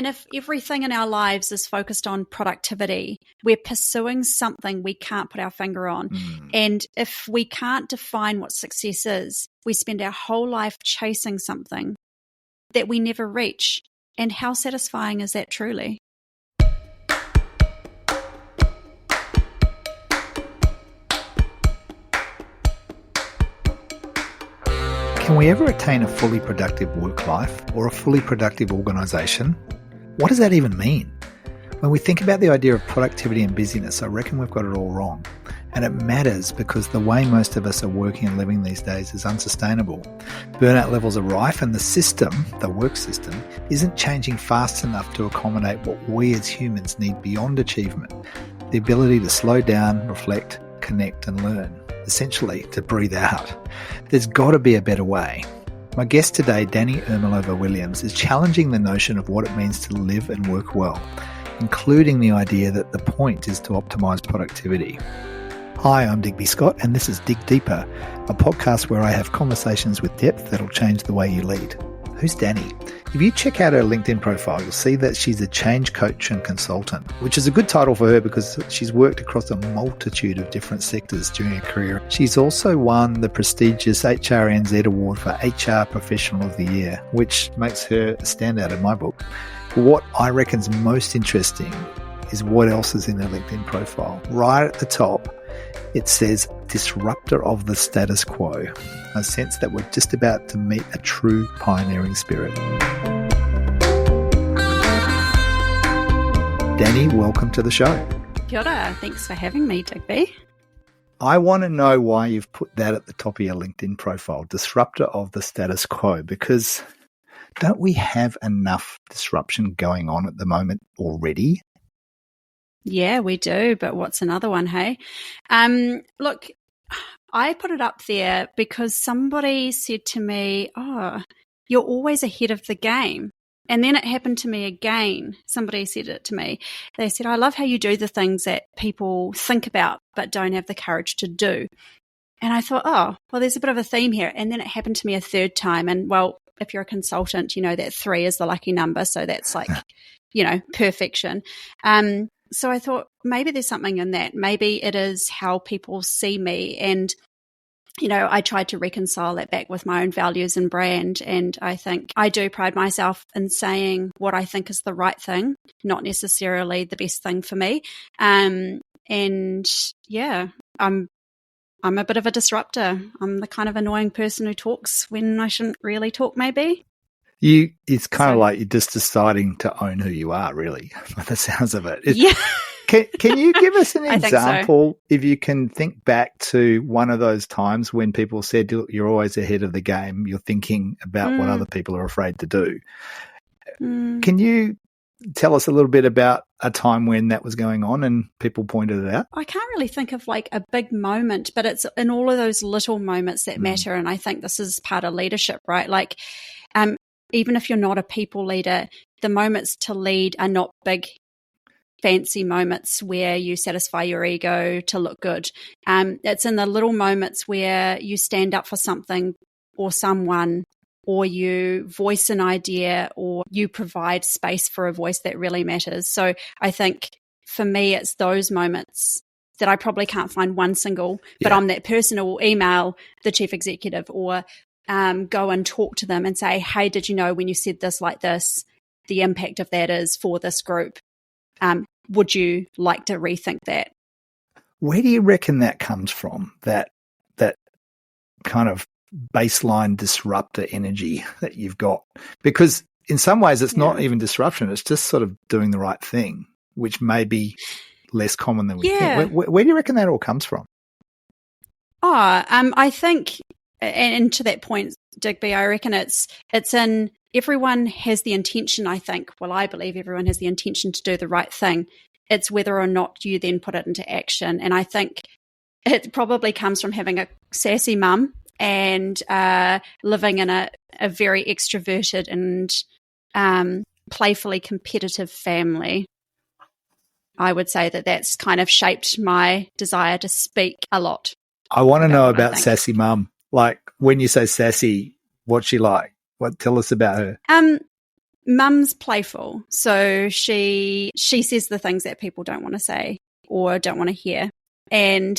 if everything in our lives is focused on productivity, we're pursuing something we can't put our finger on. And if we can't define what success is, we spend our whole life chasing something that we never reach. And how satisfying is that truly? Can we ever attain a fully productive work life or a fully productive organisation? What does that even mean? When we think about the idea of productivity and busyness, I reckon we've got it all wrong. And it matters because the way most of us are working and living these days is unsustainable. Burnout levels are rife and the system, the work system, isn't changing fast enough to accommodate what we as humans need beyond achievement. The ability to slow down, reflect, connect and learn. Essentially, to breathe out. There's got to be a better way. My guest today, Danni Ermilova Williams, is challenging the notion of what it means to live and work well, including the idea that the point is to optimise productivity. Hi, I'm Digby Scott, and this is Dig Deeper, a podcast where I have conversations with depth that'll change the way you lead. Who's Danni? If you check out her LinkedIn profile, you'll see that she's a change coach and consultant, which is a good title for her because she's worked across a multitude of different sectors during her career. She's also won the prestigious HRNZ Award for HR Professional of the Year, which makes her a standout in my book. What I reckon's most interesting is what else is in her LinkedIn profile. Right at the top, it says disruptor of the status quo. I sense that we're just about to meet a true pioneering spirit. Danni, welcome to the show. Kia ora. Thanks for having me, Digby. I want to know why you've put that at the top of your LinkedIn profile, disruptor of the status quo, because don't we have enough disruption going on at the moment already? Yeah, we do. But what's another one, hey? Look, I put it up there because somebody said to me, oh, you're always ahead of the game. And then it happened to me again. Somebody said it to me. They said, I love how you do the things that people think about but don't have the courage to do. And I thought, oh, well, there's a bit of a theme here. And then it happened to me a third time. And, well, if you're a consultant, you know that 3 is the lucky number. So that's like, perfection. So I thought maybe there's something in that. Maybe it is how people see me. And, I tried to reconcile that back with my own values and brand. And I think I do pride myself in saying what I think is the right thing, not necessarily the best thing for me. I'm a bit of a disruptor. I'm the kind of annoying person who talks when I shouldn't really talk, maybe. It's kind of like you're just deciding to own who you are, really, by the sounds of it. Yeah. Can you give us an example, so. If you can think back to one of those times when people said you're always ahead of the game, you're thinking about what other people are afraid to do. Can you tell us a little bit about a time when that was going on and people pointed it out? I can't really think of like a big moment, but it's in all of those little moments that matter. And I think this is part of leadership, right? Like, even if you're not a people leader, the moments to lead are not big, fancy moments where you satisfy your ego to look good. It's in the little moments where you stand up for something or someone, or you voice an idea, or you provide space for a voice that really matters. So I think for me, it's those moments that I probably can't find one single, but I'm that person who will email the chief executive or go and talk to them and say, hey, did you know when you said this like this, the impact of that is for this group? Would you like to rethink that? Where do you reckon that comes from, that kind of baseline disruptor energy that you've got? Because in some ways it's not even disruption, it's just sort of doing the right thing, which may be less common than we think. Where do you reckon that all comes from? I think, and to that point, Digby, I reckon it's in everyone has the intention, I think. Well, I believe everyone has the intention to do the right thing. It's whether or not you then put it into action. And I think it probably comes from having a sassy mum and living in a very extroverted and playfully competitive family. I would say that that's kind of shaped my desire to speak a lot. I want to know about sassy mum. Like, when you say sassy, what's she like? Tell us about her. Mum's playful, so she says the things that people don't want to say or don't want to hear, and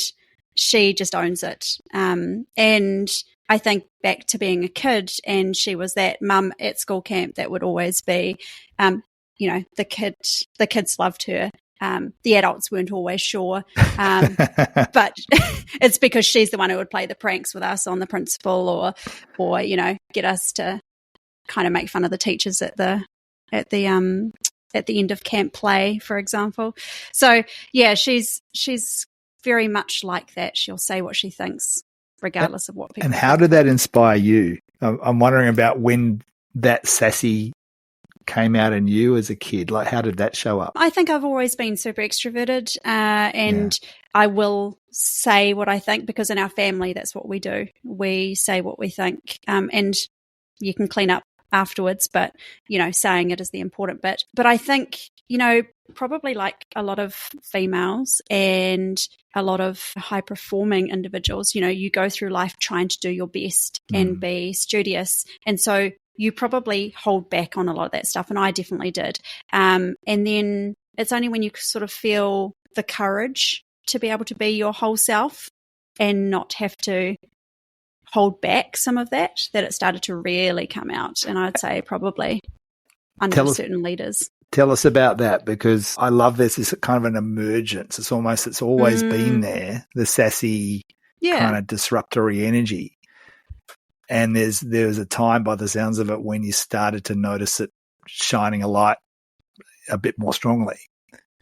she just owns it. And I think back to being a kid, and she was that mum at school camp that would always be, the kids loved her. The adults weren't always sure, but it's because she's the one who would play the pranks with us on the principal, or get us to kind of make fun of the teachers at the end of camp play, for example. So yeah, she's very much like that. She'll say what she thinks, regardless of what people. And how did that inspire you? I'm wondering about when that sassy came out in you as a kid. Like, how did that show up? I think I've always been super extroverted, and I will say what I think, because in our family, that's what we do. We say what we think, and you can clean up afterwards, but saying it is the important bit. But I think probably like a lot of females and a lot of high performing individuals, you go through life trying to do your best and be studious, and so you probably hold back on a lot of that stuff, and I definitely did. And then it's only when you sort of feel the courage to be able to be your whole self and not have to hold back some of that it started to really come out. And I'd say probably under certain leaders. Tell us about that, because I love this. It's kind of an emergence. It's always been there, the sassy kind of disruptory energy. And there's a time, by the sounds of it, when you started to notice it shining a light a bit more strongly.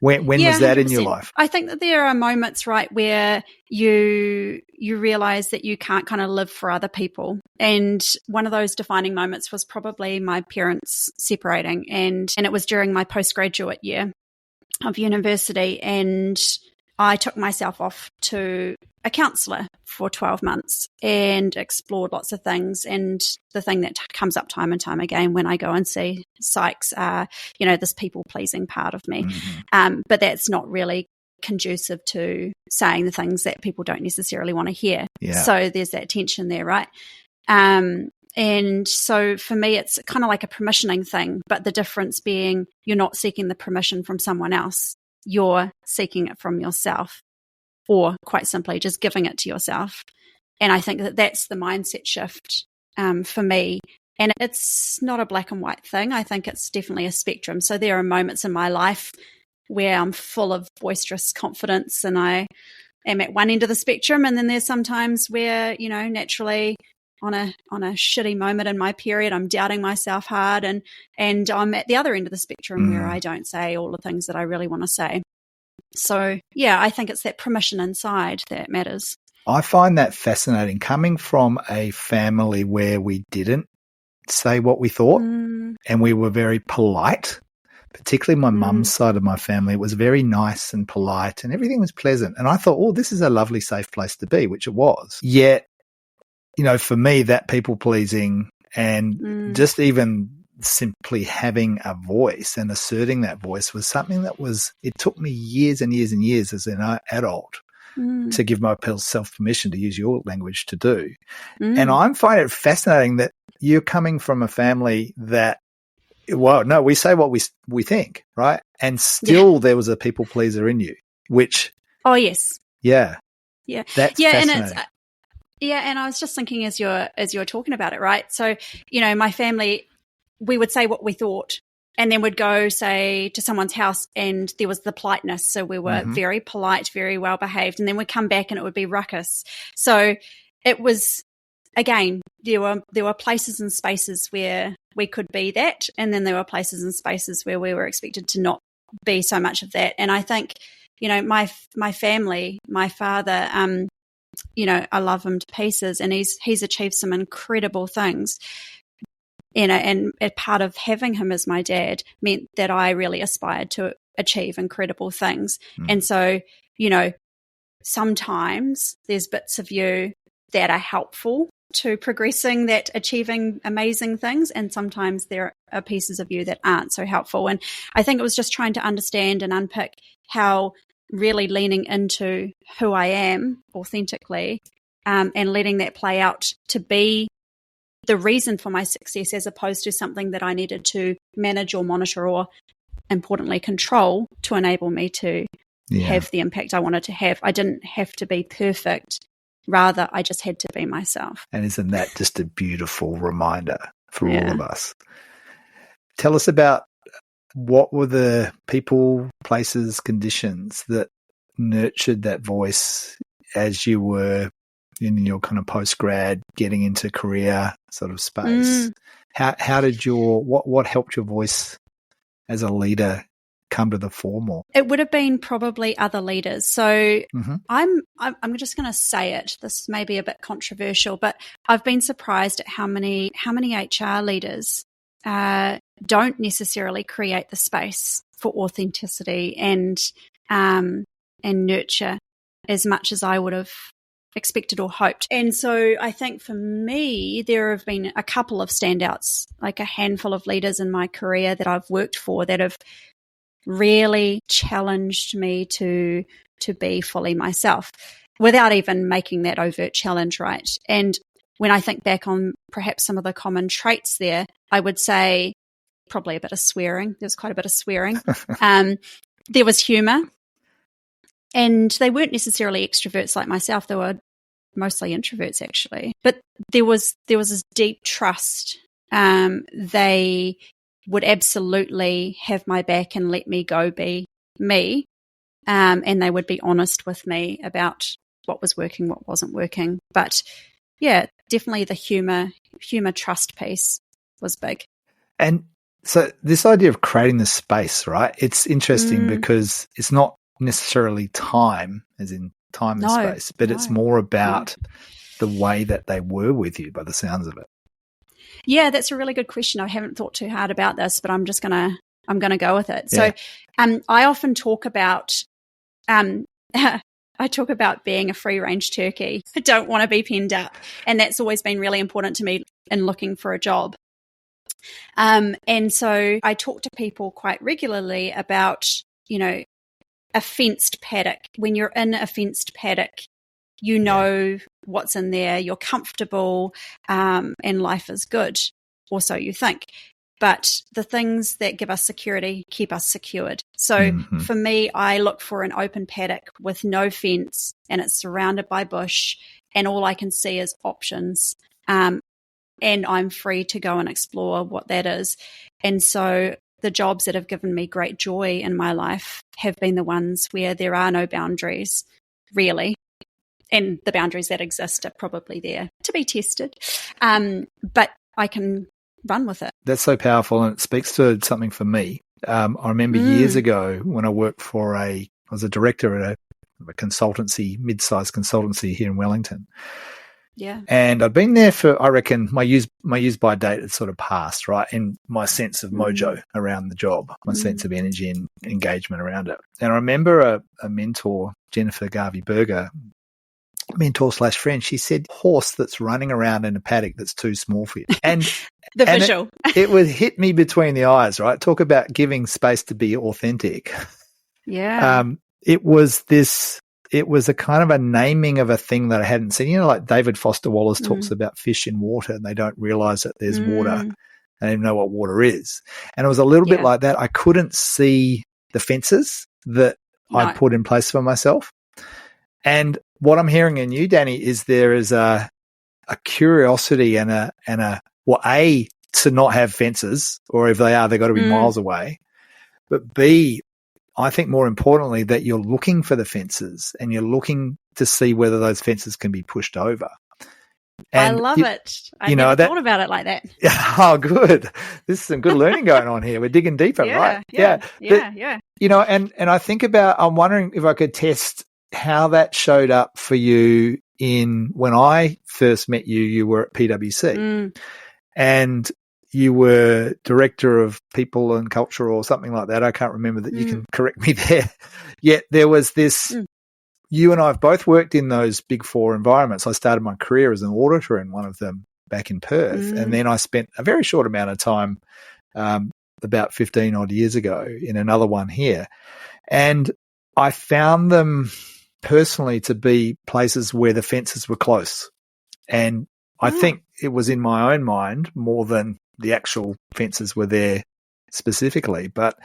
When was that 100%. In your life? I think that there are moments, right, where you realize that you can't kind of live for other people. And one of those defining moments was probably my parents separating. And it was during my postgraduate year of university. And I took myself off to a counsellor for 12 months and explored lots of things. And the thing that comes up time and time again when I go and see psychs are, this people-pleasing part of me. Mm-hmm. But that's not really conducive to saying the things that people don't necessarily want to hear. Yeah. So there's that tension there, right? And so for me, it's kind of like a permissioning thing, but the difference being you're not seeking the permission from someone else. You're seeking it from yourself, or quite simply just giving it to yourself. And I think that that's the mindset shift for me. And it's not a black and white thing. I think it's definitely a spectrum. So there are moments in my life where I'm full of boisterous confidence and I am at one end of the spectrum. And then there's some times where, naturally on a shitty moment in my period, I'm doubting myself hard and I'm at the other end of the spectrum where I don't say all the things that I really want to say. So, yeah, I think it's that permission inside that matters. I find that fascinating, coming from a family where we didn't say what we thought and we were very polite, particularly my mum's side of my family. It was very nice and polite and everything was pleasant. And I thought, this is a lovely, safe place to be, which it was. Yet, for me, that people-pleasing and just even simply having a voice and asserting that voice was something it took me years and years and years as an adult to give myself permission, to use your language, to do. And I'm finding it fascinating that you're coming from a family that, we say what we think, right? And still there was a people-pleaser in you, which... Oh, yes. Yeah. Yeah. That's fascinating. And I was just thinking as you're talking about it, right? So, my family, we would say what we thought and then we'd go, say, to someone's house and there was the politeness. So we were very polite, very well behaved. And then we'd come back and it would be ruckus. So it was, again, there were places and spaces where we could be that. And then there were places and spaces where we were expected to not be so much of that. And I think, my family, my father, I love him to pieces and he's achieved some incredible things. And a part of having him as my dad meant that I really aspired to achieve incredible things. And so, sometimes there's bits of you that are helpful to progressing, that achieving amazing things. And sometimes there are pieces of you that aren't so helpful. And I think it was just trying to understand and unpick how really leaning into who I am authentically and letting that play out to be the reason for my success, as opposed to something that I needed to manage or monitor or, importantly, control to enable me to have the impact I wanted to have. I didn't have to be perfect. Rather, I just had to be myself. And isn't that just a beautiful reminder for all of us? Tell us about what were the people, places, conditions that nurtured that voice as you were in your kind of post-grad, getting into career sort of space. How did what helped your voice as a leader come to the fore more? It would have been probably other leaders. So I'm just going to say it. This may be a bit controversial, but I've been surprised at how many HR leaders don't necessarily create the space for authenticity and nurture as much as I would have expected or hoped. And so I think for me, there have been a couple of standouts, like a handful of leaders in my career that I've worked for that have really challenged me to be fully myself without even making that overt challenge, right? And when I think back on perhaps some of the common traits there, I would say probably a bit of swearing. There was quite a bit of swearing. There was humour. And they weren't necessarily extroverts like myself. They were mostly introverts, actually. But there was this deep trust. They would absolutely have my back and let me go be me. And they would be honest with me about what was working, what wasn't working. But yeah, definitely the humour trust piece was big. And so this idea of creating the space, right? It's interesting because it's not necessarily time, as in time and space, but it's more about the way that they were with you by the sounds of it. Yeah, that's a really good question. I haven't thought too hard about this, but I'm gonna go with it. So I often talk about I talk about being a free range turkey. I don't want to be pinned up. And that's always been really important to me in looking for a job. And so I talk to people quite regularly about, a fenced paddock. When you're in a fenced paddock, you know what's in there, you're comfortable, and life is good, or so you think. But the things that give us security keep us secured. So for me, I look for an open paddock with no fence, and it's surrounded by bush, and all I can see is options. And I'm free to go and explore what that is. And so the jobs that have given me great joy in my life have been the ones where there are no boundaries, really. And the boundaries that exist are probably there to be tested. But I can run with it. That's so powerful, and it speaks to something for me. I remember years ago when I worked I was a director at a consultancy, mid-sized consultancy here in Wellington. Yeah. And I'd been there for, I reckon, my use by date had sort of passed, right? And my sense of mojo around the job, my sense of energy and engagement around it. And I remember a mentor, Jennifer Garvey-Berger, mentor/friend, she said, horse that's running around in a paddock that's too small for you. And the visual. It would hit me between the eyes, right? Talk about giving space to be authentic. Yeah. It was a kind of a naming of a thing that I hadn't seen. Like David Foster Wallace talks about fish in water and they don't realize that there's water. They don't even know what water is. And it was a little bit like that. I couldn't see the fences that I put in place for myself. And what I'm hearing in you, Danni, is there is a curiosity and to not have fences, or if they are, they've got to be miles away. But B, I think more importantly, that you're looking for the fences and you're looking to see whether those fences can be pushed over. And I love it. I never thought about it like that. Oh, good. This is some good learning going on here. We're digging deeper, right? Yeah. And I think I'm wondering if I could test how that showed up for you when I first met you. You were at PwC and you were director of people and culture or something like that. I can't remember that. You can correct me there. Yet there was this, you and I have both worked in those big four environments. I started my career as an auditor in one of them back in Perth. And then I spent a very short amount of time, about 15 odd years ago, in another one here. And I found them personally to be places where the fences were close. And I think it was in my own mind more than the actual fences were there specifically. But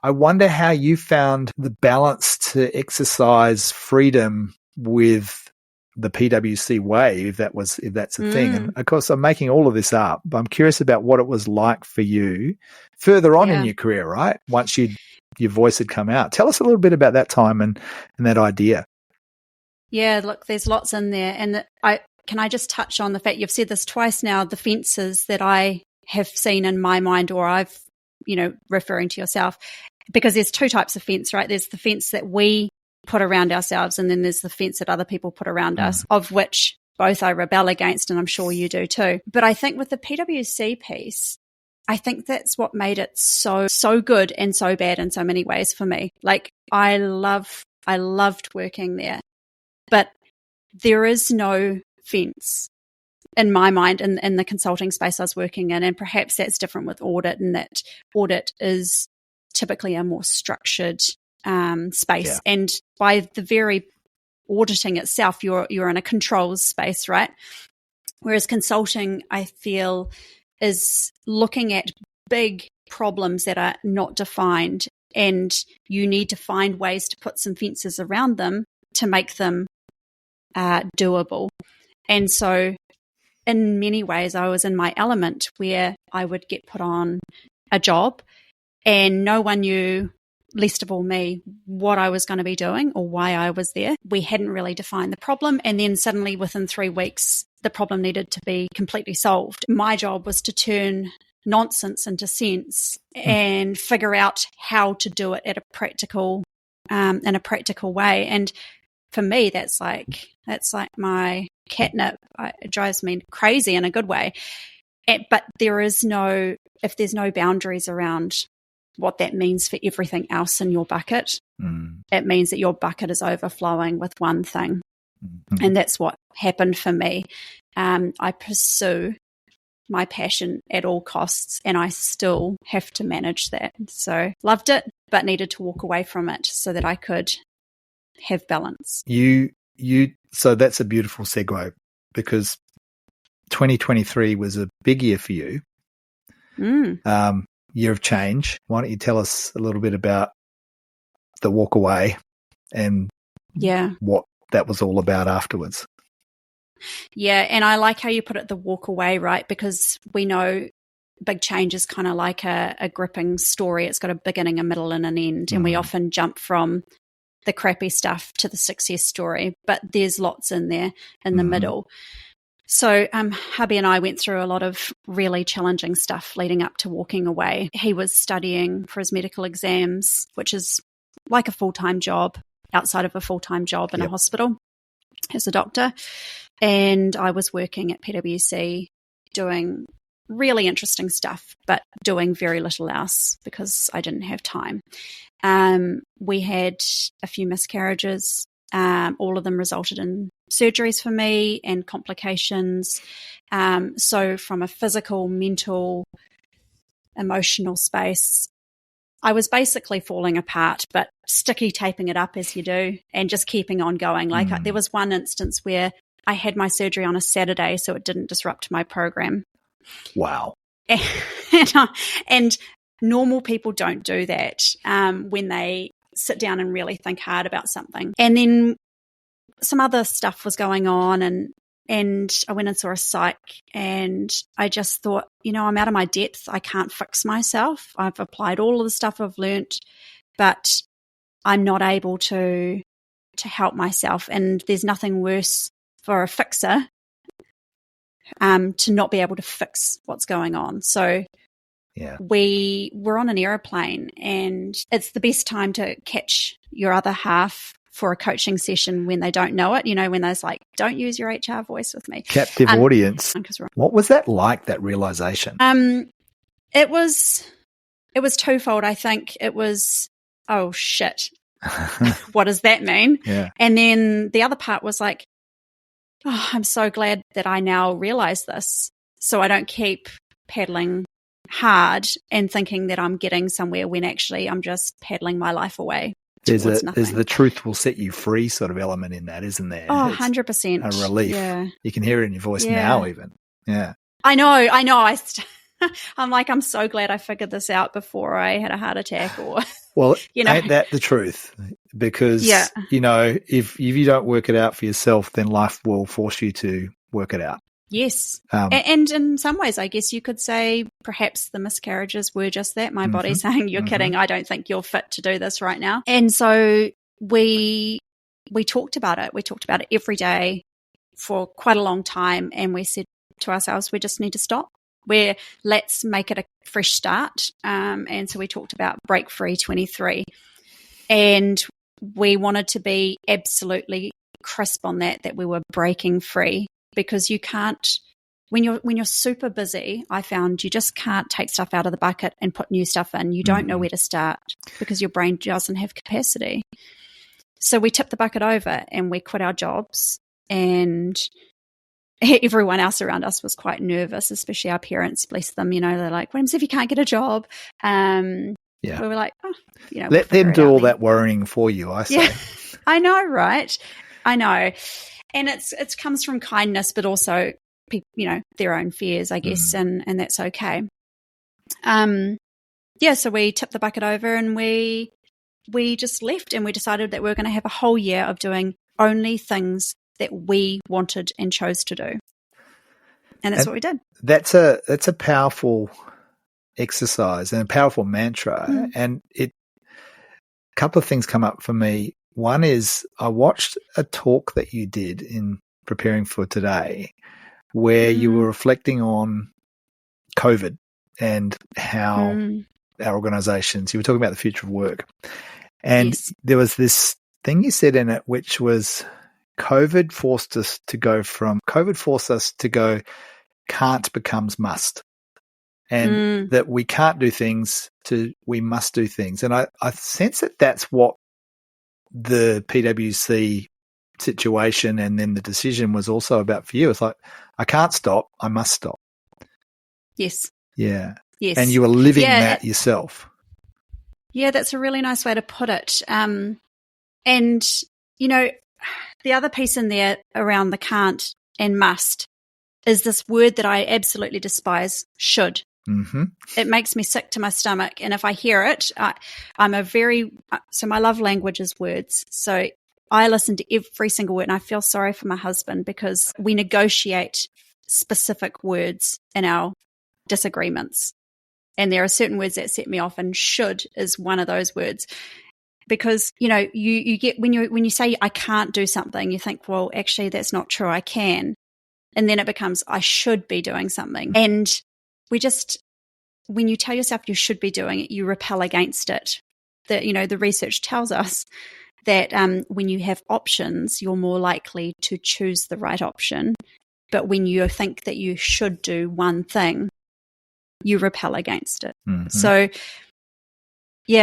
I wonder how you found the balance to exercise freedom with the PwC way, if that's a thing. And of course, I'm making all of this up, but I'm curious about what it was like for you further on in your career, right? Once your voice had come out. Tell us a little bit about that time and that idea. Yeah, look, there's lots in there. And can I just touch on the fact you've said this twice now, the fences that I have seen in my mind, or I've, referring to yourself, because there's two types of fence, right? There's the fence that we put around ourselves, and then there's the fence that other people put around us, of which both I rebel against, and I'm sure you do too. But I think with the PwC piece, I think that's what made it so good and so bad in so many ways for me. Like I loved working there, but there is no fence in my mind in the consulting space I was working in, and perhaps that's different with audit, and that audit is typically a more structured space, and by the very auditing itself, you're in a controls space, right? Whereas consulting, I feel, is looking at big problems that are not defined, and you need to find ways to put some fences around them to make them doable. And so in many ways, I was in my element where I would get put on a job and no one knew, least of all me, what I was going to be doing or why I was there. We hadn't really defined the problem. And then suddenly within 3 weeks, the problem needed to be completely solved. My job was to turn nonsense into sense and figure out how to do it at a practical, in a practical way. And for me, that's like my catnip. It drives me crazy in a good way. But if there's no boundaries around what that means for everything else in your bucket, it means that your bucket is overflowing with one thing. And that's what happened for me. I pursue my passion at all costs, and I still have to manage that. So loved it, but needed to walk away from it so that I could have balance. So that's a beautiful segue, because 2023 was a big year for you. Year of change. Why don't you tell us a little bit about the walk away and what that was all about afterwards? Yeah, and I like how you put it, the walk away, right? Because we know big change is kind of like a gripping story. It's got a beginning, a middle, and an end. And we often jump from the crappy stuff to the success story, but there's lots in there in the middle. So hubby and I went through a lot of really challenging stuff leading up to walking away. He was studying for his medical exams, which is like a full-time job outside of a full-time job in a hospital as a doctor. And I was working at PwC doing really interesting stuff, but doing very little else because I didn't have time. We had a few miscarriages. All of them resulted in surgeries for me and complications. So from a physical, mental, emotional space, I was basically falling apart, but sticky taping it up as you do and just keeping on going. Like there was one instance where I had my surgery on a Saturday so it didn't disrupt my program. Wow. And normal people don't do that when they sit down and really think hard about something. And then some other stuff was going on, and I went and saw a psych, and I just thought, I'm out of my depth. I can't fix myself. I've applied all of the stuff I've learnt, but I'm not able to help myself. And there's nothing worse for a fixer to not be able to fix what's going on. So we were on an aeroplane, and it's the best time to catch your other half for a coaching session when they don't know it, when there's like, don't use your HR voice with me. Captive audience. What was that like, that realization? It was twofold. I think it was, oh shit, what does that mean? Yeah. And then the other part was like, oh, I'm so glad that I now realize this, so I don't keep paddling hard and thinking that I'm getting somewhere when actually I'm just paddling my life away. There's the truth will set you free sort of element in that, isn't there? Oh, 100%. A relief. Yeah. You can hear it in your voice now even. Yeah. I know. I'm like, I'm so glad I figured this out before I had a heart attack or, Well, you know. ain't that the truth? Because, Yeah. if you don't work it out for yourself, then life will force you to work it out. Yes. And in some ways, I guess you could say perhaps the miscarriages were just that. My body saying, you're kidding. I don't think you're fit to do this right now. And so we talked about it. We talked about it every day for quite a long time. And we said to ourselves, we just need to stop. Let's make it a fresh start. And so we talked about Break Free 23. And we wanted to be absolutely crisp on that we were breaking free. Because you can't, when you're super busy, I found you just can't take stuff out of the bucket and put new stuff in. You don't know where to start because your brain doesn't have capacity. So we tipped the bucket over and we quit our jobs, and everyone else around us was quite nervous, especially our parents, bless them. They're like, what happens if you can't get a job? We were like, let them do all that worrying for you, I say. Yeah, I know, right? I know. And it comes from kindness, but also, their own fears, I guess, and that's okay. So we tipped the bucket over and we just left, and we decided that we were going to have a whole year of doing only things that we wanted and chose to do. And that's what we did. That's a powerful exercise and a powerful mantra. And a couple of things come up for me. One is I watched a talk that you did in preparing for today where you were reflecting on COVID and how our organizations, you were talking about the future of work. And there was this thing you said in it, which was COVID forced us to go can't becomes must. And that we can't do things to we must do things. And I sense that that's what the PwC situation and then the decision was also about for you. It's like, I can't stop, I must stop. Yes. Yeah. Yes. And you were living that yourself. Yeah, that's a really nice way to put it. And, the other piece in there around the can't and must is this word that I absolutely despise, should. Mm-hmm. It makes me sick to my stomach. And if I hear it, so my love language is words. So I listen to every single word, and I feel sorry for my husband because we negotiate specific words in our disagreements. And there are certain words that set me off, and should is one of those words. Because, you get, when you say I can't do something, you think, well, actually that's not true, I can. And then it becomes, I should be doing something. And when you tell yourself you should be doing it, you repel against it. The research tells us that when you have options, you're more likely to choose the right option. But when you think that you should do one thing, you repel against it. Mm-hmm. So,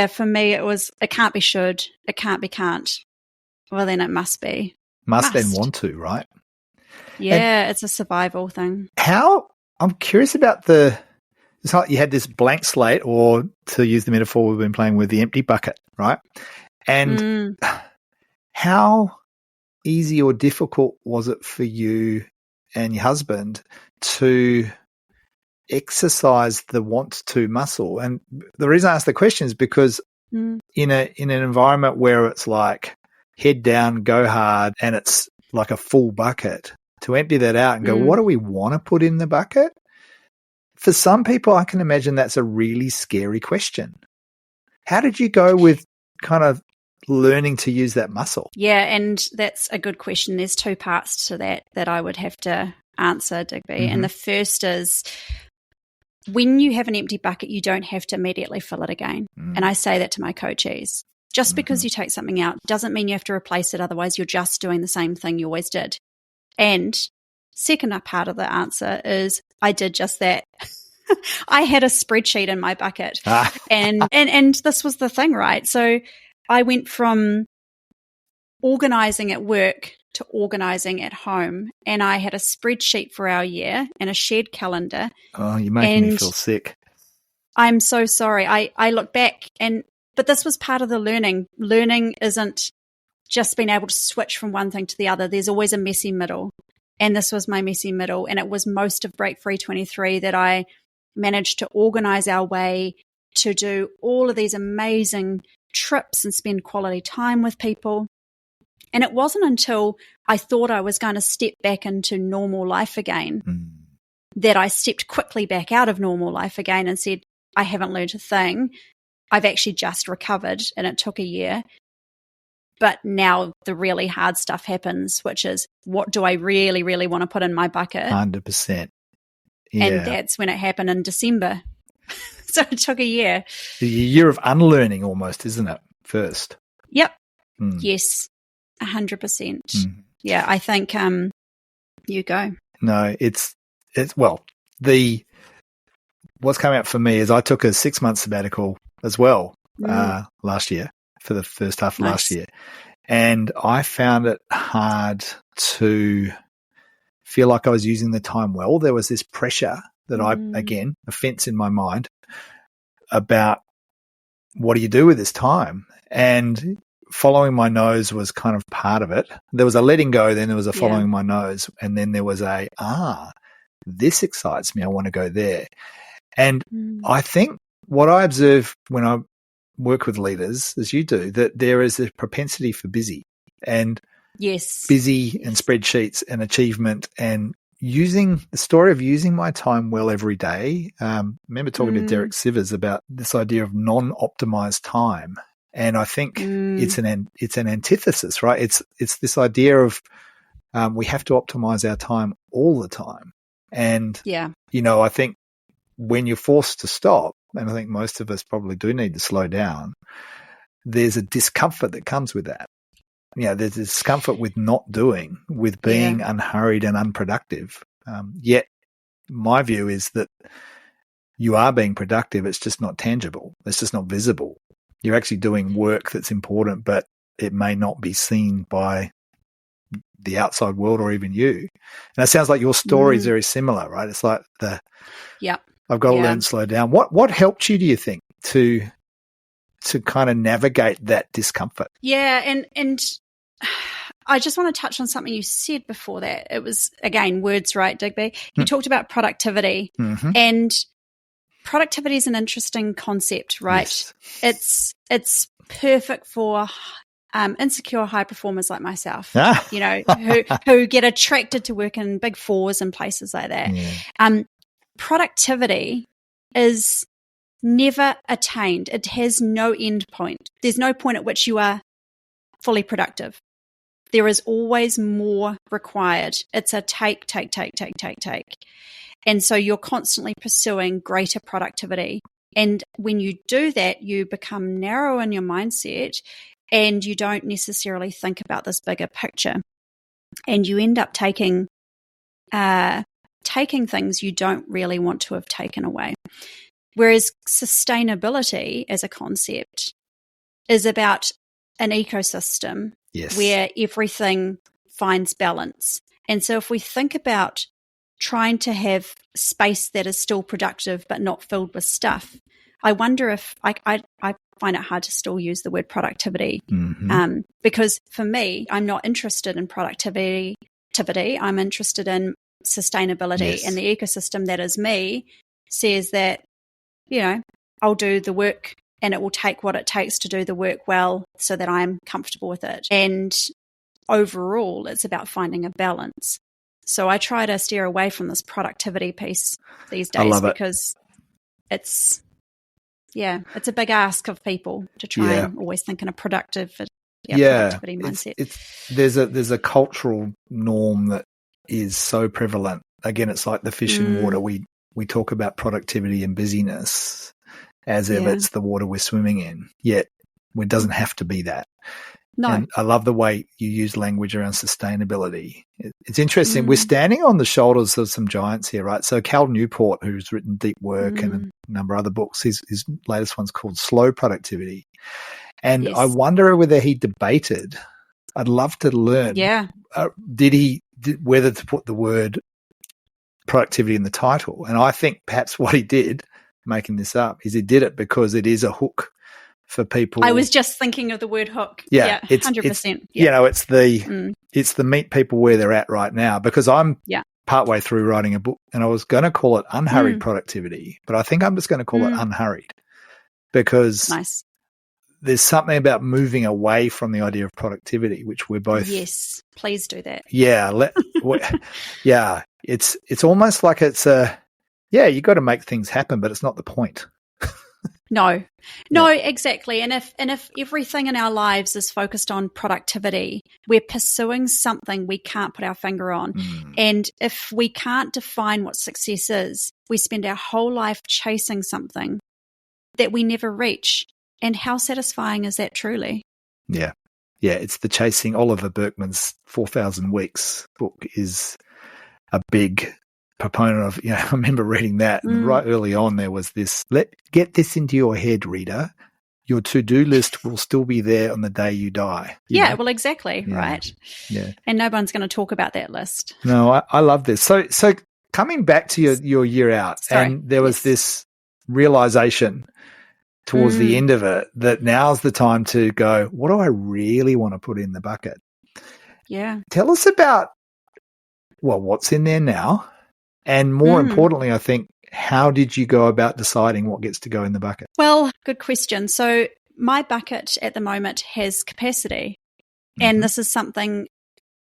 for me, it can't be should, it can't be can't. Well, then it must be. Must and want to, right? Yeah, it's a survival thing. I'm curious about it's like you had this blank slate, or to use the metaphor we've been playing with, the empty bucket, right? And how easy or difficult was it for you and your husband to exercise the want to muscle? And the reason I ask the question is because in an environment where it's like head down, go hard, and it's like a full bucket, to empty that out and go, what do we want to put in the bucket? For some people, I can imagine that's a really scary question. How did you go with kind of learning to use that muscle? Yeah, and that's a good question. There's two parts to that I would have to answer, Digby. Mm-hmm. And the first is, when you have an empty bucket, you don't have to immediately fill it again. And I say that to my coachees. Just because you take something out doesn't mean you have to replace it. Otherwise, you're just doing the same thing you always did. And second part of the answer is, I did just that. I had a spreadsheet in my bucket. And this was the thing, right? So I went from organizing at work to organizing at home. And I had a spreadsheet for our year and a shared calendar. Oh, you're making me feel sick. I'm so sorry. I look back but this was part of the learning. Learning isn't just being able to switch from one thing to the other. There's always a messy middle. And this was my messy middle. And it was most of Break Free 23 that I managed to organize our way to do all of these amazing trips and spend quality time with people. And it wasn't until I thought I was going to step back into normal life again that I stepped quickly back out of normal life again and said, I haven't learned a thing. I've actually just recovered, and it took a year. But now the really hard stuff happens, which is, what do I really, really want to put in my bucket? 100%. Yeah. And that's when it happened in December. So it took a year. The year of unlearning almost, isn't it? First. Yep. Yes. 100%. Yeah, I think you go. No, it's well, what's come out for me is I took a 6-month sabbatical as well last year, for the first half of last year. And I found it hard to feel like I was using the time well. There was this pressure that a fence in my mind about, what do you do with this time? And following my nose was kind of part of it. There was a letting go, then there was a following my nose, and then there was this excites me, I want to go there. And I think what I observe when I work with leaders, as you do, that there is a propensity for busy and busy and spreadsheets and achievement, and using the story of using my time well every day. Remember talking to Derek Sivers about this idea of non-optimized time. And I think it's an antithesis, right? It's this idea of we have to optimize our time all the time. And, I think when you're forced to stop, and I think most of us probably do need to slow down, there's a discomfort that comes with that. There's a discomfort with not doing, with being unhurried and unproductive. Yet my view is that you are being productive. It's just not tangible. It's just not visible. You're actually doing work that's important, but it may not be seen by the outside world or even you. And it sounds like your story is very similar, right? It's like I've got to learn to slow down. What helped you, do you think, to kind of navigate that discomfort? Yeah, and I just want to touch on something you said before that. It was, again, words, right, Digby? You talked about productivity, and productivity is an interesting concept, right? Yes. It's perfect for insecure high performers like myself, who get attracted to work in big fours and places like that. Yeah. Productivity is never attained. It has no end point. There's no point at which you are fully productive. There is always more required. It's a take. And so you're constantly pursuing greater productivity. And when you do that, you become narrow in your mindset, and you don't necessarily think about this bigger picture. And you end up taking things you don't really want to have taken away. Whereas sustainability as a concept is about an ecosystem where everything finds balance. And so if we think about trying to have space that is still productive but not filled with stuff, I wonder if I find it hard to still use the word productivity because for me, I'm not interested in productivity. I'm interested in sustainability, and the ecosystem that is me says that, I'll do the work and it will take what it takes to do the work well so that I'm comfortable with it. And overall, it's about finding a balance. So I try to steer away from this productivity piece these days because it's a big ask of people to try and always think in a productive productivity mindset. There's a cultural norm that is so prevalent. Again, it's like the fish in water. We talk about productivity and busyness as if it's the water we're swimming in, yet it doesn't have to be that. No. And I love the way you use language around sustainability. It's interesting. We're standing on the shoulders of some giants here, right? So Cal Newport, who's written Deep Work and a number of other books, his latest one's called Slow Productivity. And I wonder whether he debated. I'd love to learn. Yeah. Whether to put the word productivity in the title. And I think perhaps what he did, making this up, is he did it because it is a hook for people. I was just thinking of the word hook. Yeah, it's 100%. You know, it's the meet people where they're at right now, because I'm partway through writing a book, and I was going to call it Unhurried Productivity, but I think I'm just going to call it Unhurried, because there's something about moving away from the idea of productivity, which we're both. Yes, please do that. Yeah, yeah. It's almost like it's you got to make things happen, but it's not the point. No, exactly. And if everything in our lives is focused on productivity, we're pursuing something we can't put our finger on. And if we can't define what success is, we spend our whole life chasing something that we never reach. And how satisfying is that truly? Yeah. Yeah, it's the chasing. Oliver Berkman's 4,000 Weeks book is a big proponent of, I remember reading that, and right early on there was this, get this into your head, reader. Your to-do list will still be there on the day you die. You know? Well, exactly, right? Yeah. And no one's going to talk about that list. No, I love this. So coming back to your year out, and there was this realization towards the end of it that now's the time to go, what do I really want to put in the bucket? Yeah. Tell us about, what's in there now? And more importantly, I think, how did you go about deciding what gets to go in the bucket? Well, good question. So my bucket at the moment has capacity, and this is something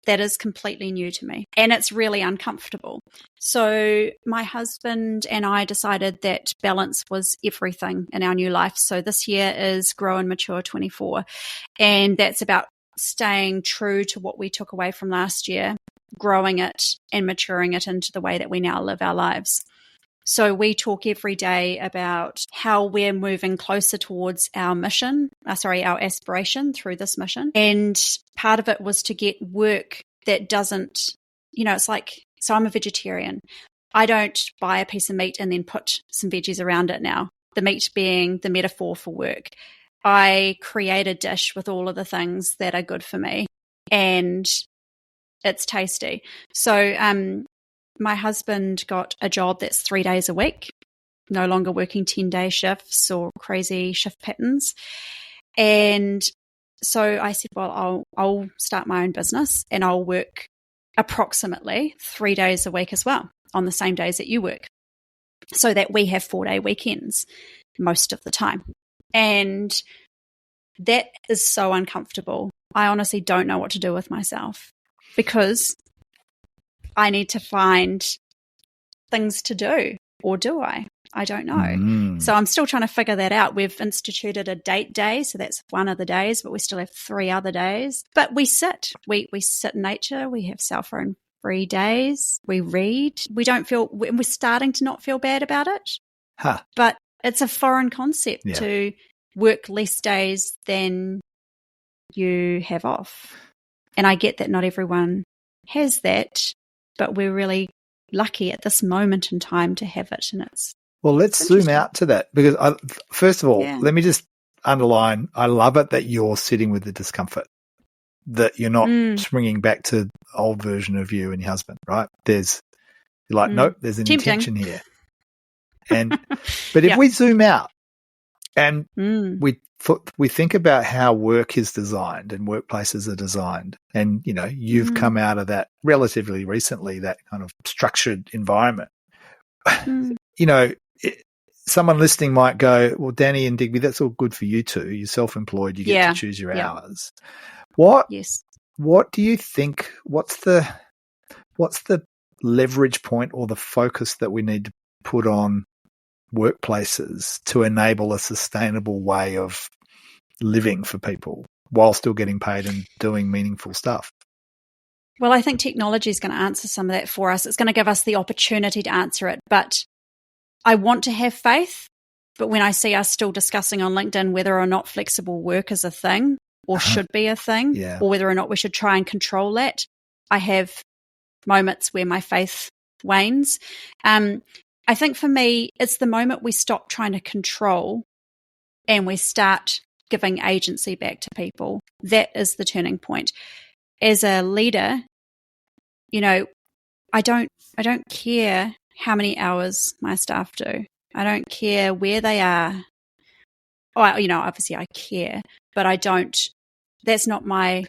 that is completely new to me, and it's really uncomfortable. So my husband and I decided that balance was everything in our new life. So this year is Grow and Mature 24, and that's about staying true to what we took away from last year, growing it and maturing it into the way that we now live our lives. So we talk every day about how we're moving closer towards our mission, our aspiration through this mission. And part of it was to get work that doesn't, it's like, so I'm a vegetarian. I don't buy a piece of meat and then put some veggies around it now, the meat being the metaphor for work. I create a dish with all of the things that are good for me, and it's tasty. So, my husband got a job that's 3 days a week, no longer working 10-day shifts or crazy shift patterns. And so I said, well, I'll start my own business, and I'll work approximately 3 days a week as well, on the same days that you work, so that we have 4-day weekends most of the time. And that is so uncomfortable. I honestly don't know what to do with myself, because I need to find things to do. Or do I? I don't know. So I'm still trying to figure that out. We've instituted a date day, so that's one of the days, but we still have 3 other days. But we sit. We sit in nature. We have cell phone free days. We read. We're starting to not feel bad about it. But it's a foreign concept to work less days than you have off. And I get that not everyone has that, but we're really lucky at this moment in time to have it. And let's zoom out to that, because first of all, let me just underline, I love it that you're sitting with the discomfort, that you're not springing back to the old version of you and your husband, right? Nope, there's an intention here. But if we zoom out and we think about how work is designed and workplaces are designed, and you've come out of that relatively recently, that kind of structured environment. Someone listening might go, well, Danni and Digby, that's all good for you two. You're self-employed. You get to choose your hours. What do you think? What's the leverage point or the focus that we need to put on workplaces to enable a sustainable way of living for people while still getting paid and doing meaningful stuff? Well, I think technology is going to answer some of that for us. It's going to give us the opportunity to answer it. But I want to have faith. But when I see us still discussing on LinkedIn whether or not flexible work is a thing or should be a thing, or whether or not we should try and control that, I have moments where my faith wanes. I think for me, it's the moment we stop trying to control and we start giving agency back to people. That is the turning point. As a leader, I don't care how many hours my staff do. I don't care where they are obviously I care, but I don't, that's not my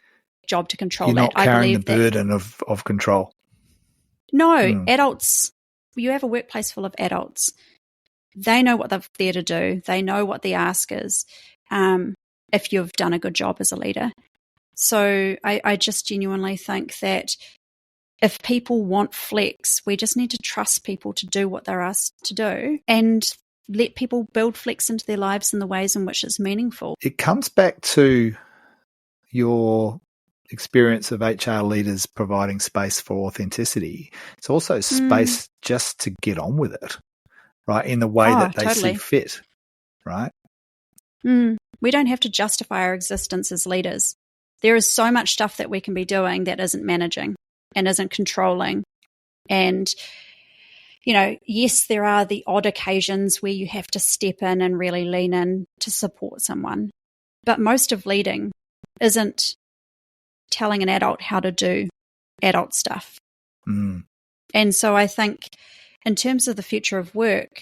job to control. You're not that. carrying I the believe burden of control. No, adults, you have a workplace full of adults. They know what they're there to do. They know what the ask is, if you've done a good job as a leader. So I just genuinely think that if people want flex, we just need to trust people to do what they're asked to do and let people build flex into their lives in the ways in which it's meaningful. It comes back to your experience of HR leaders providing space for authenticity. It's also space just to get on with it, right, in the way that they see fit, right? We don't have to justify our existence as leaders. There is so much stuff that we can be doing that isn't managing and isn't controlling. And, yes, there are the odd occasions where you have to step in and really lean in to support someone. But most of leading isn't telling an adult how to do adult stuff. And so I think in terms of the future of work,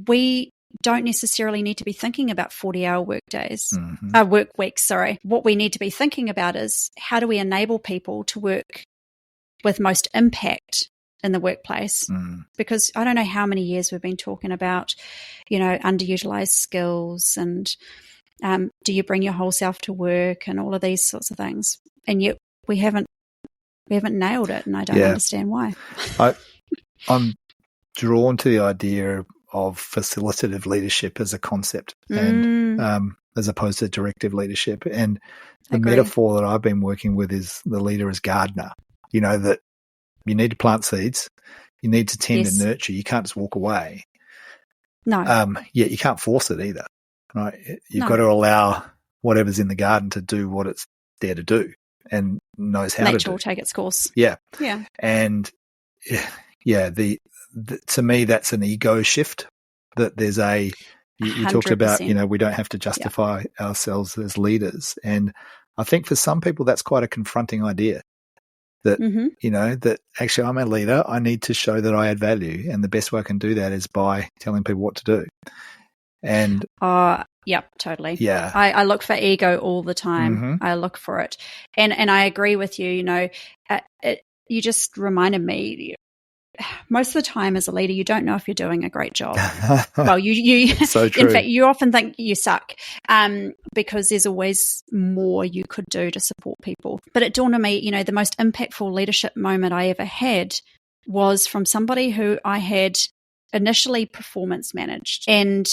we don't necessarily need to be thinking about 40-hour work weeks. What we need to be thinking about is how do we enable people to work with most impact in the workplace? Because I don't know how many years we've been talking about, underutilized skills and do you bring your whole self to work and all of these sorts of things. And yet we haven't nailed it, and I don't understand why. I'm drawn to the idea of facilitative leadership as a concept, and as opposed to directive leadership. And the metaphor that I've been working with is the leader as gardener. That you need to plant seeds, you need to tend and nurture. You can't just walk away. No. Yet you can't force it either, right? You've got to allow whatever's in the garden to do what it's there to do and knows how to do. Nature will take its course. Yeah. Yeah. And to me, that's an ego shift. That there's you talked about, we don't have to justify ourselves as leaders. And I think for some people, that's quite a confronting idea. That, that actually I'm a leader. I need to show that I add value. And the best way I can do that is by telling people what to do. And yep, totally. Yeah. I look for ego all the time. I look for it. And I agree with you, you just reminded me, most of the time as a leader, you don't know if you're doing a great job. Well, you so true. In fact, you often think you suck, because there's always more you could do to support people. But it dawned on me, the most impactful leadership moment I ever had was from somebody who I had initially performance managed. And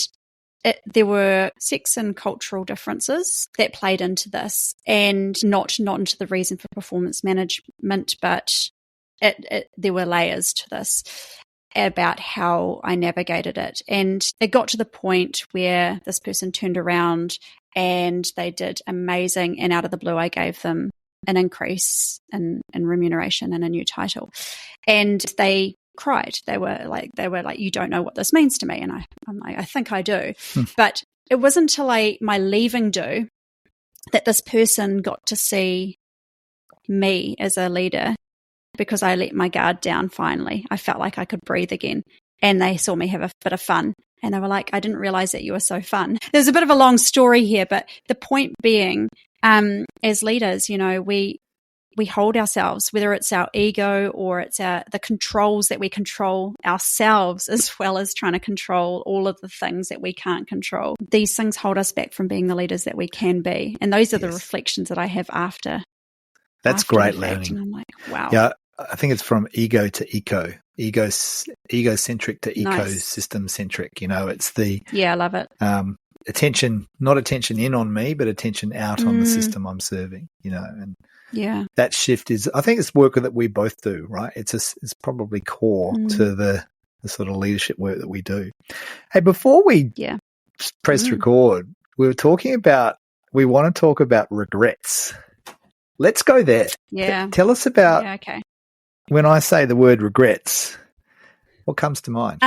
there were sex and cultural differences that played into this, and not into the reason for performance management, but there were layers to this about how I navigated it. And it got to the point where this person turned around and they did amazing. And out of the blue, I gave them an increase in remuneration and a new title. And they cried. They were like, you don't know what this means to me. And I'm like, I think I do. But it wasn't until my leaving do that this person got to see me as a leader, because I let my guard down finally. I felt like I could breathe again. And they saw me have a bit of fun. And they were like, I didn't realize that you were so fun. There's a bit of a long story here, but the point being, as leaders, we hold ourselves, whether it's our ego or it's the controls that we control ourselves, as well as trying to control all of the things that we can't control. These things hold us back from being the leaders that we can be. And those are the reflections that I have after. That's great learning. And I'm like, wow. Yeah, I think it's from ego to egocentric to ecosystem-centric. It's the I love it. Not attention in on me, but attention out on the system I'm serving. And that shift is, I think, it's work that we both do, right? It's probably core to the sort of leadership work that we do. Hey, before we press record, we want to talk about regrets. Let's go there. Yeah. Tell us about, when I say the word regrets, what comes to mind?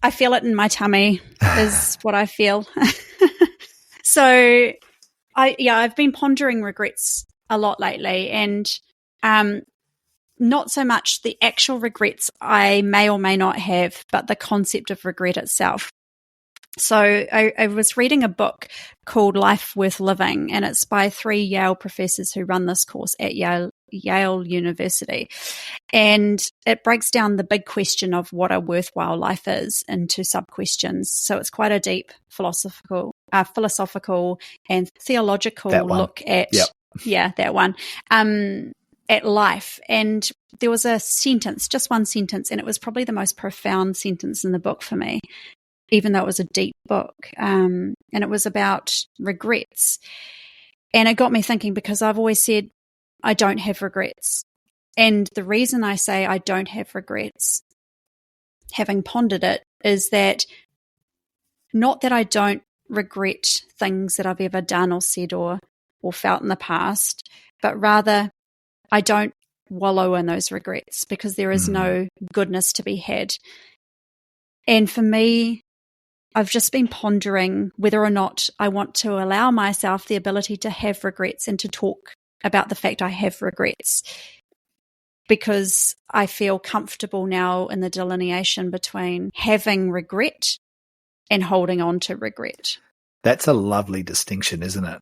I feel it in my tummy is what I feel. So I've been pondering regrets a lot lately, and not so much the actual regrets I may or may not have, but the concept of regret itself. So I was reading a book called Life Worth Living, and it's by 3 Yale professors who run this course at Yale University. And it breaks down the big question of what a worthwhile life is into sub-questions. So it's quite a deep philosophical and theological look at, that one, at life. And there was a sentence, just one sentence, and it was probably the most profound sentence in the book for me, even though it was a deep book. And it was about regrets. And it got me thinking, because I've always said I don't have regrets. And the reason I say I don't have regrets, having pondered it, is that not that I don't regret things that I've ever done or said or felt in the past, but rather I don't wallow in those regrets, because there is no goodness to be had. And for me, I've just been pondering whether or not I want to allow myself the ability to have regrets and to talk about the fact I have regrets, because I feel comfortable now in the delineation between having regret and holding on to regret. That's a lovely distinction, isn't it?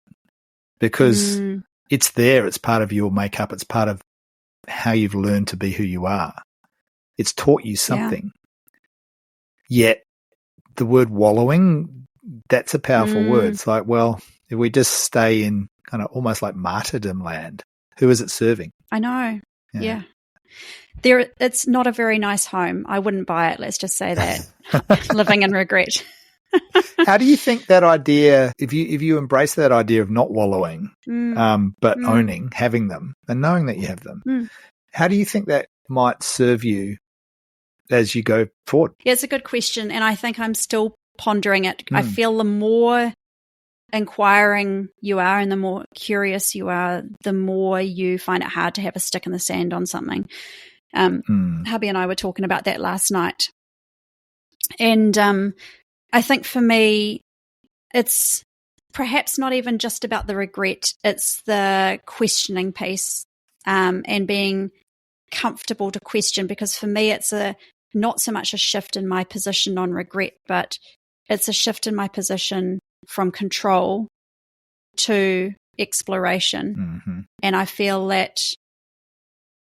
Because it's there, it's part of your makeup, it's part of how you've learned to be who you are. It's taught you something. Yeah. Yet the word wallowing, that's a powerful word. It's like, well, if we just stay in kind of almost like martyrdom land, who is it serving? I know. Yeah. It's not a very nice home. I wouldn't buy it, let's just say that. Living in regret. How do you think that idea, if you embrace that idea of not wallowing, but owning, having them, and knowing that you have them, how do you think that might serve you as you go forward? Yeah, it's a good question, and I think I'm still pondering it. I feel the more inquiring you are and the more curious you are, the more you find it hard to have a stick in the sand on something. Hubby and I were talking about that last night. And I think for me, it's perhaps not even just about the regret. It's the questioning piece and being comfortable to question, because for me, it's not so much a shift in my position on regret, but it's a shift in my position from control to exploration. And I feel that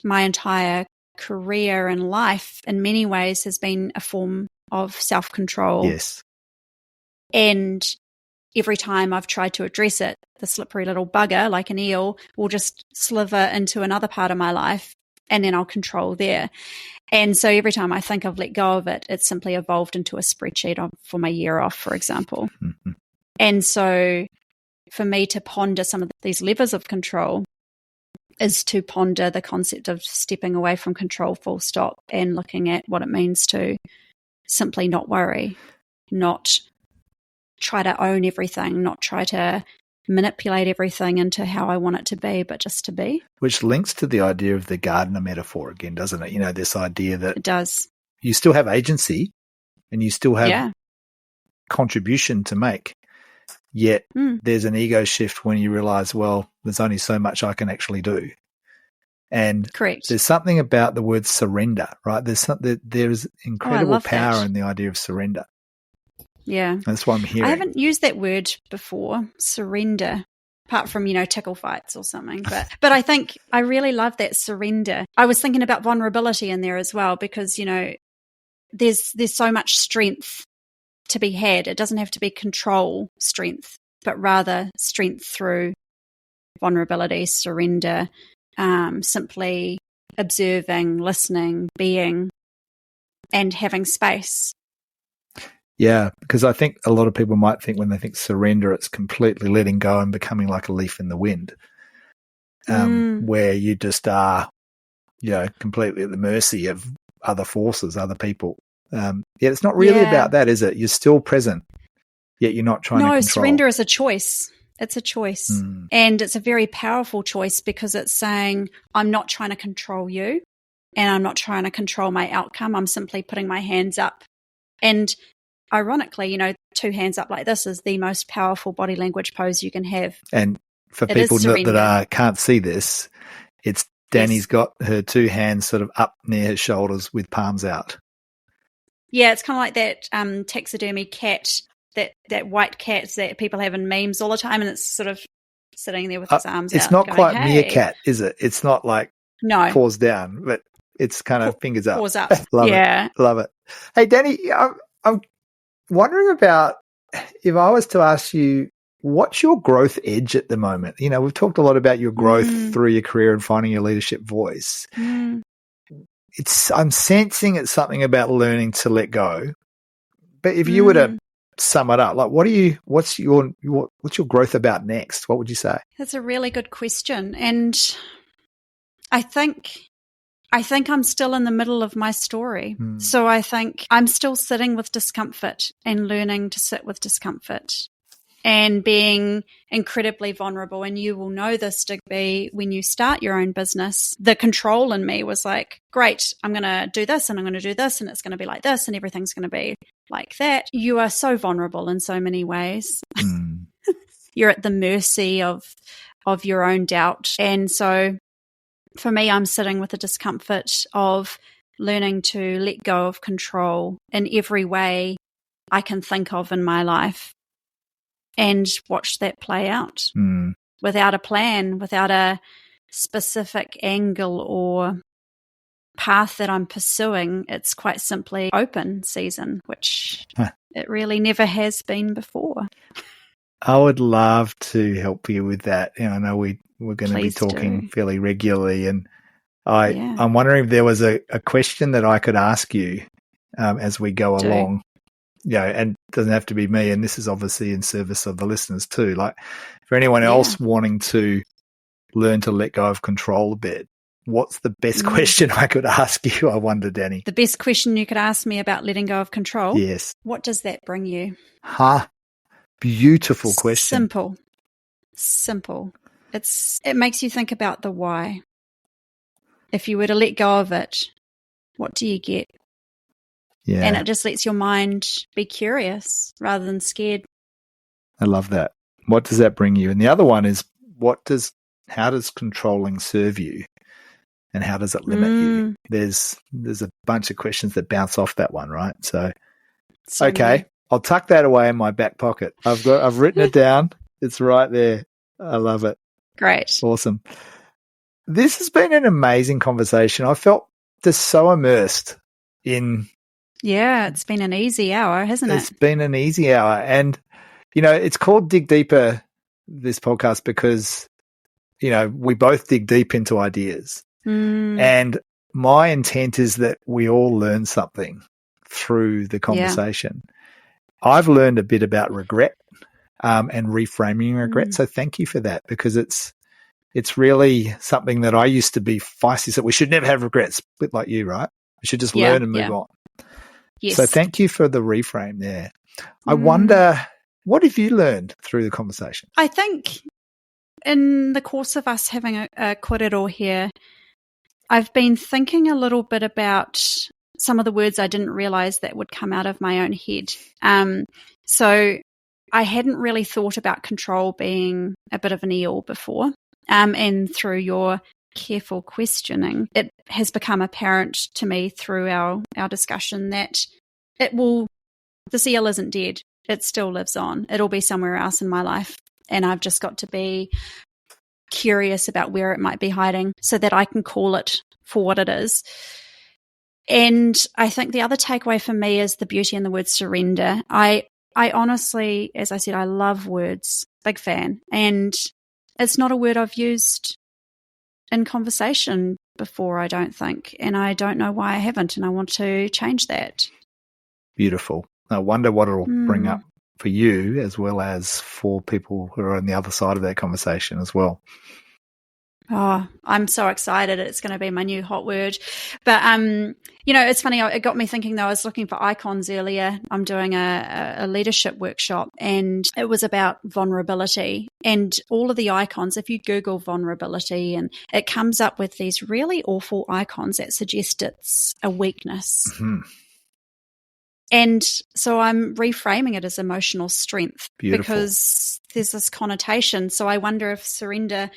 my entire career and life in many ways has been a form of self-control. Yes. And every time I've tried to address it, the slippery little bugger, like an eel, will just sliver into another part of my life, and then I'll control there. And so every time I think I've let go of it, it's simply evolved into a spreadsheet for my year off, for example. And so for me to ponder some of these levers of control is to ponder the concept of stepping away from control, full stop, and looking at what it means to simply not worry, not try to own everything, not try to manipulate everything into how I want it to be, but just to be. Which links to the idea of the gardener metaphor again, doesn't it? You know, this idea that it does. You still have agency and you still have contribution to make. Yet there's an ego shift when you realize, well, there's only so much I can actually do. And correct. There's something about the word surrender, right? There's incredible power in the idea of surrender. Yeah. That's what I'm hearing. I haven't used that word before, surrender, apart from, tickle fights or something. But I think I really love that surrender. I was thinking about vulnerability in there as well, because, there's so much strength to be had. It doesn't have to be control strength, but rather strength through vulnerability, surrender, simply observing, listening, being, and having space. Yeah, because I think a lot of people might think when they think surrender, it's completely letting go and becoming like a leaf in the wind, where you just are, completely at the mercy of other forces, other people. Yet it's not really about that, is it? You're still present, yet you're not trying to control. No, surrender is a choice. It's a choice. And it's a very powerful choice, because it's saying, I'm not trying to control you, and I'm not trying to control my outcome. I'm simply putting my hands up. And ironically, 2 hands up like this is the most powerful body language pose you can have. And for people that can't see this, it's Danni's got her 2 hands sort of up near her shoulders with palms out. Yeah, it's kind of like that taxidermy cat that white cat that people have in memes all the time, and it's sort of sitting there with its arms out. It's not going, quite hey. meerkat, is it? It's not like No. paws down, but it's kind of fingers up. Paws up. Love yeah. it. Love it. Hey, Danni, I'm wondering about if I was to ask you, what's your growth edge at the moment? You know, we've talked a lot about your growth through your career and finding your leadership voice. I'm sensing it's something about learning to let go. But if you were to sum it up, like what's your growth about next? What would you say? That's a really good question. And I think I'm still in the middle of my story. So I think I'm still sitting with discomfort and learning to sit with discomfort and being incredibly vulnerable. And you will know this, Digby, when you start your own business. The control in me was like, great, I'm going to do this and I'm going to do this and it's going to be like this and everything's going to be like that. You are so vulnerable in so many ways. You're at the mercy of your own doubt. And so for me, I'm sitting with the discomfort of learning to let go of control in every way I can think of in my life and watch that play out without a plan, without a specific angle or path that I'm pursuing. It's quite simply open season, which it really never has been before. I would love to help you with that. You know, I know we're going to be talking fairly regularly, and I'm wondering if there was a question that I could ask you as we go along. Yeah, and it doesn't have to be me, and this is obviously in service of the listeners too. Like for anyone else wanting to learn to let go of control a bit, what's the best question I could ask you, I wonder, Danni? The best question you could ask me about letting go of control? Yes. What does that bring you? Beautiful question. Simple. It makes you think about the why. If you were to let go of it, what do you get? Yeah. And it just lets your mind be curious rather than scared. I love that. What does that bring you? And the other one is, how does controlling serve you? And how does it limit you? There's a bunch of questions that bounce off that one, right? So okay, I'll tuck that away in my back pocket. I've written it down. It's right there. I love it. Great. Awesome. This has been an amazing conversation. I felt just so immersed in. Yeah, it's been an easy hour, hasn't it? It's been an easy hour. And, you know, it's called Dig Deeper, this podcast, because, you know, we both dig deep into ideas. And my intent is that we all learn something through the conversation. I've learned a bit about regret and reframing regret. So thank you for that, because it's really something that I used to be feisty. So we should never have regrets, a bit like you, right? We should just learn and move on. Yes. So thank you for the reframe there. I wonder, what have you learned through the conversation? I think in the course of us having a kōrero here, I've been thinking a little bit about some of the words I didn't realize that would come out of my own head. So I hadn't really thought about control being a bit of an eel before. And through your careful questioning, it has become apparent to me through our discussion that this eel isn't dead. It still lives on. It'll be somewhere else in my life. And I've just got to be curious about where it might be hiding so that I can call it for what it is. And I think the other takeaway for me is the beauty in the word surrender. I honestly, as I said, I love words, big fan. And it's not a word I've used in conversation before, I don't think. And I don't know why I haven't, and I want to change that. Beautiful. I wonder what it'll bring up for you, as well as for people who are on the other side of that conversation as well. Oh, I'm so excited. It's going to be my new hot word. But, you know, it's funny. It got me thinking, though. I was looking for icons earlier. I'm doing a leadership workshop, and it was about vulnerability. And all of the icons, if you Google vulnerability, and it comes up with these really awful icons that suggest it's a weakness. And so I'm reframing it as emotional strength. Beautiful. Because there's this connotation. So I wonder if surrender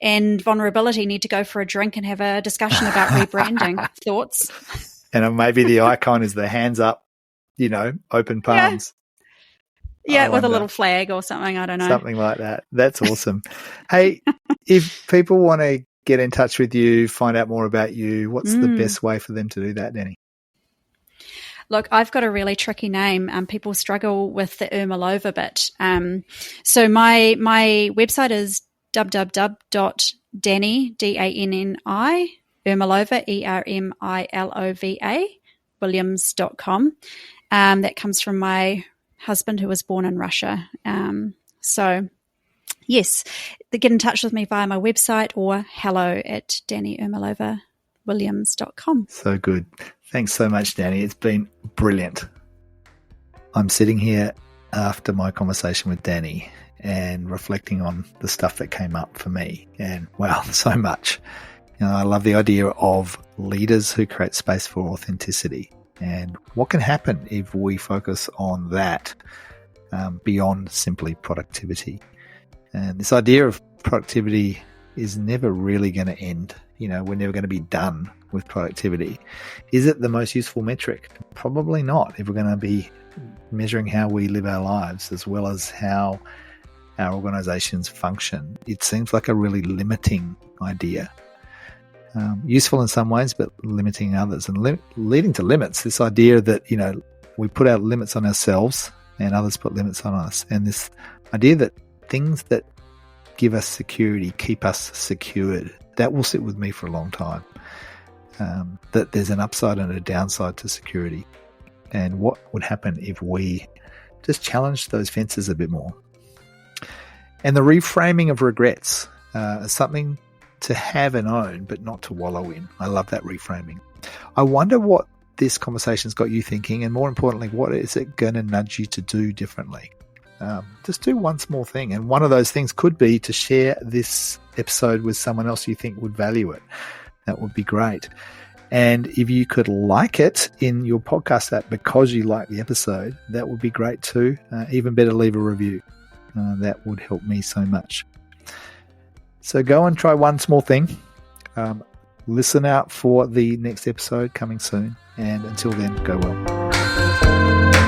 and vulnerability need to go for a drink and have a discussion about rebranding. Thoughts? And maybe the icon is the hands up, you know, open palms. Yeah, with a little flag or something. I don't know. Something like that. That's awesome. Hey, if people want to get in touch with you, find out more about you, what's the best way for them to do that, Danni? Look, I've got a really tricky name. People struggle with the Ermilova bit. So my website is www.danni, Danni, Ermilova, Ermilova, Williams.com. That comes from my husband who was born in Russia. So yes, get in touch with me via my website or hello@DanniErmilovaWilliams.com. So good. Thanks so much, Danni. It's been brilliant. I'm sitting here after my conversation with Danni and reflecting on the stuff that came up for me. And wow, so much. I love the idea of leaders who create space for authenticity and what can happen if we focus on that beyond simply productivity. And this idea of productivity is never really going to end. We're never going to be done with productivity. Is it the most useful metric? Probably not, if we're going to be measuring how we live our lives as well as how our organizations function. It seems like a really limiting idea. Useful in some ways, but limiting in others, and leading to limits. This idea that, we put out limits on ourselves and others put limits on us. And this idea that things that give us security keep us secured, that will sit with me for a long time. That there's an upside and a downside to security. And what would happen if we just challenged those fences a bit more? And the reframing of regrets is something to have and own, but not to wallow in. I love that reframing. I wonder what this conversation's got you thinking, and more importantly, what is it going to nudge you to do differently? Just do one small thing. And one of those things could be to share this episode with someone else you think would value it. That would be great. And if you could like it in your podcast app because you like the episode, that would be great too. Even better, leave a review. That would help me so much. So go and try one small thing. Listen out for the next episode coming soon. And until then, go well.